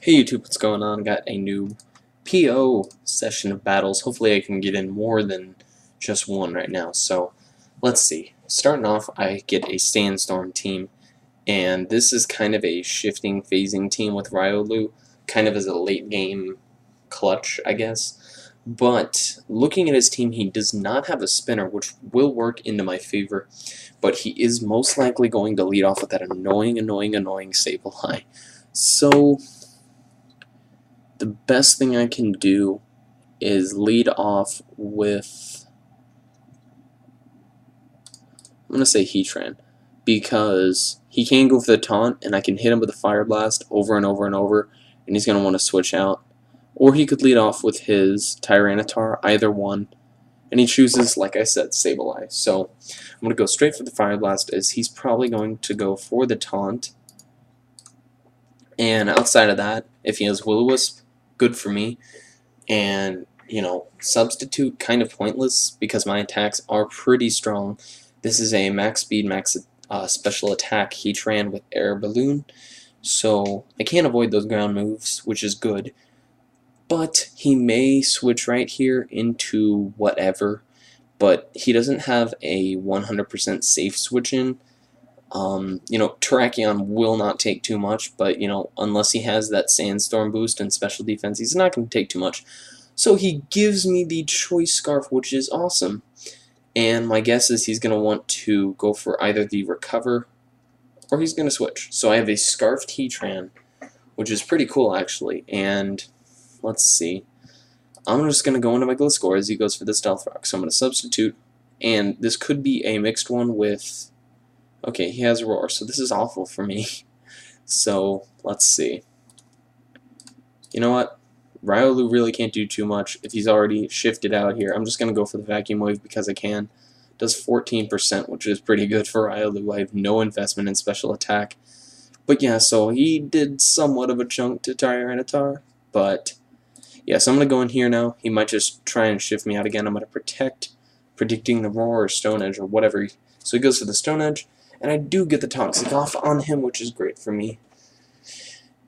Hey YouTube, what's going on? Got a new PO session of battles. Hopefully I can get in more than just one right now. So let's see. Starting off, I get a Sandstorm team, and this is kind of a shifting, phasing team with Ryolu, kind of as a late game clutch, I guess. But looking at his team, he does not have a spinner, which will work into my favor. But he is most likely going to lead off with that annoying Sableye. So the best thing I can do is lead off with, I'm going to say Heatran, because he can go for the taunt, and I can hit him with a Fire Blast over and over and over, and he's going to want to switch out. Or he could lead off with his Tyranitar, either one, and he chooses, like I said, Sableye. So I'm going to go straight for the Fire Blast, as he's probably going to go for the taunt. And outside of that, if he has Will-O-Wisp, good for me. And, substitute kind of pointless because my attacks are pretty strong. This is a max speed, max special attack Heatran with Air Balloon, so I can't avoid those ground moves, which is good. But he may switch right here into whatever, but he doesn't have a 100% safe switch in. Terrakion will not take too much, but, unless he has that Sandstorm boost and special defense, he's not going to take too much. So he gives me the Choice Scarf, which is awesome. And my guess is he's going to want to go for either the Recover or he's going to switch. So I have a Scarfed Heatran, which is pretty cool, actually. And let's see. I'm just going to go into my Gliscor as he goes for the Stealth Rock. So I'm going to substitute. And this could be a mixed one with... Okay, he has Roar, so this is awful for me. So, let's see. You know what? Ryolu really can't do too much if he's already shifted out here. I'm just going to go for the Vacuum Wave because I can. Does 14%, which is pretty good for Ryolu. I have no investment in special attack. But yeah, so he did somewhat of a chunk to Tyranitar. But, yeah, so I'm going to go in here now. He might just try and shift me out again. I'm going to Protect, predicting the Roar or Stone Edge or whatever. So he goes for the Stone Edge. And I do get the Toxic off on him, which is great for me.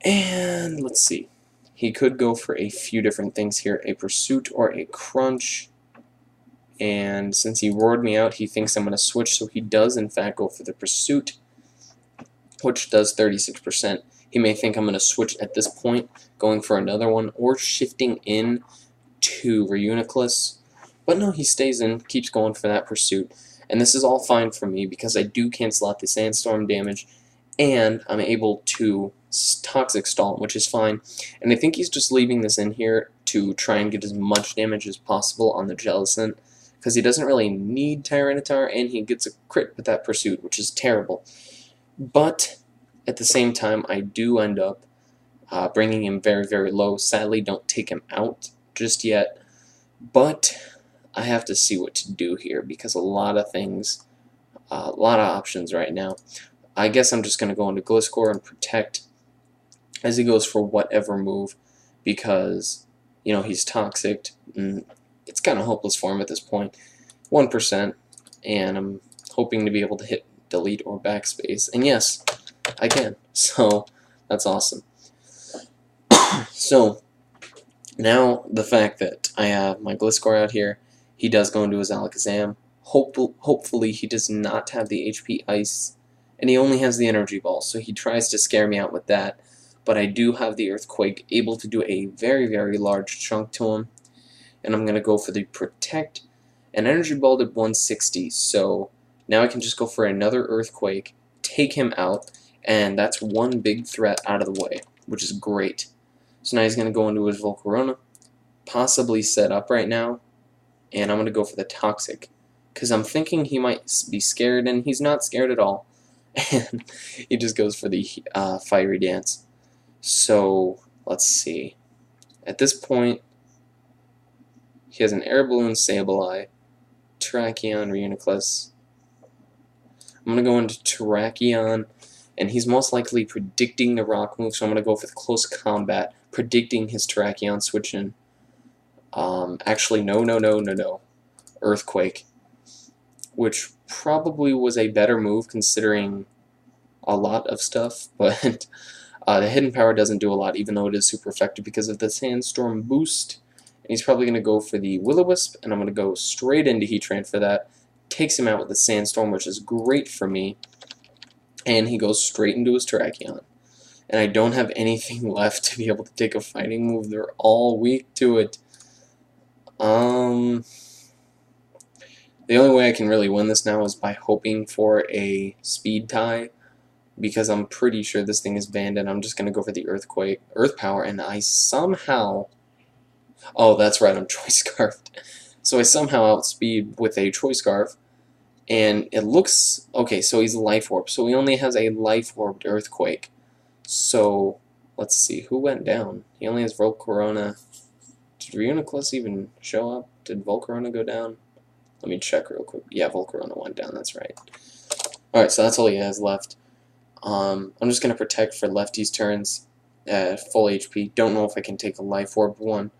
And let's see. He could go for a few different things here. A Pursuit or a Crunch. And since he roared me out, he thinks I'm going to switch. So he does, in fact, go for the Pursuit, which does 36%. He may think I'm going to switch at this point, going for another one, or shifting in to Reuniclus. But no, he stays in, keeps going for that Pursuit. And this is all fine for me because I do cancel out the Sandstorm damage, and I'm able to Toxic Stall, which is fine. And I think he's just leaving this in here to try and get as much damage as possible on the Jellicent, because he doesn't really need Tyranitar, and he gets a crit with that Pursuit, which is terrible. But at the same time, I do end up bringing him very, very low. Sadly, don't take him out just yet, but I have to see what to do here because a lot of things, a lot of options right now. I guess I'm just going to go into Gliscor and Protect as he goes for whatever move because, he's toxic. And it's kind of hopeless for him at this point. 1%, and I'm hoping to be able to hit Delete or Backspace. And yes, I can. So that's awesome. So now the fact that I have my Gliscor out here, he does go into his Alakazam. Hopefully he does not have the HP Ice, and he only has the Energy Ball, so he tries to scare me out with that. But I do have the Earthquake, able to do a very, very large chunk to him. And I'm going to go for the Protect. And Energy Ball did 160, so now I can just go for another Earthquake, take him out, and that's one big threat out of the way, which is great. So now he's going to go into his Volcarona, possibly set up right now. And I'm going to go for the Toxic, because I'm thinking he might be scared, and he's not scared at all. And he just goes for the Fiery Dance. So, let's see. At this point, he has an Air Balloon Sableye, Terrakion, Reuniclus. I'm going to go into Terrakion, and he's most likely predicting the Rock move, so I'm going to go for the Close Combat, predicting his Terrakion switch in. Actually, no. Earthquake, which probably was a better move considering a lot of stuff, but The hidden power doesn't do a lot, even though it is super effective because of the sandstorm boost. And he's probably going to go for the Will-O-Wisp, and I'm going to go straight into Heatran for that. Takes him out with the sandstorm, which is great for me. And he goes straight into his Terrakion. And I don't have anything left to be able to take a fighting move. They're all weak to it. The only way I can really win this now is by hoping for a speed tie, because I'm pretty sure this thing is banned, and I'm just going to go for the Earth Power, and I somehow... Oh, that's right, I'm Choice Scarfed. So I somehow outspeed with a Choice Scarf, and it looks... Okay, so he's Life Orb, so he only has a Life Orbed Earthquake. So, let's see, who went down? He only has Volcarona. Did Reuniclus even show up? Did Volcarona go down? Let me check real quick. Yeah, Volcarona went down, that's right. Alright, so that's all he has left. I'm just going to protect for Lefty's turns at full HP. Don't know if I can take a Life Orb one.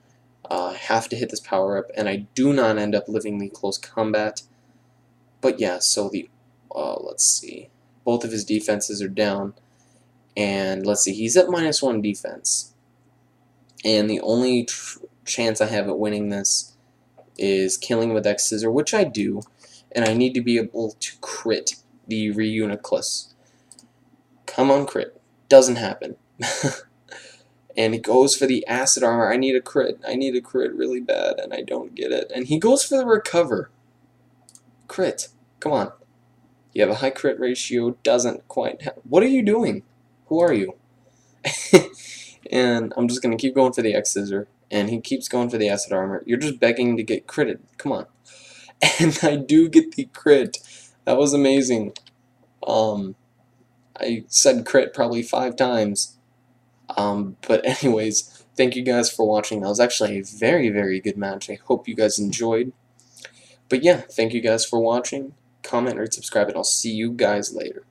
Have to hit this power up, and I do not end up living the close combat. But yeah, so the, let's see. Both of his defenses are down. And let's see, he's at -1 defense. And the only chance I have at winning this is killing with X Scissor, which I do. And I need to be able to crit the Reuniclus. Come on, crit. Doesn't happen. And he goes for the Acid Armor. I need a crit. I need a crit really bad, and I don't get it. And he goes for the Recover. Crit. Come on. You have a high crit ratio. Doesn't quite have... What are you doing? Who are you? And I'm just going to keep going for the X Scissor. And he keeps going for the Acid Armor. You're just begging to get critted. Come on. And I do get the crit. That was amazing. I said crit probably 5 times. But anyways, thank you guys for watching. That was actually a very, very good match. I hope you guys enjoyed. But yeah, thank you guys for watching. Comment, rate, subscribe, and I'll see you guys later.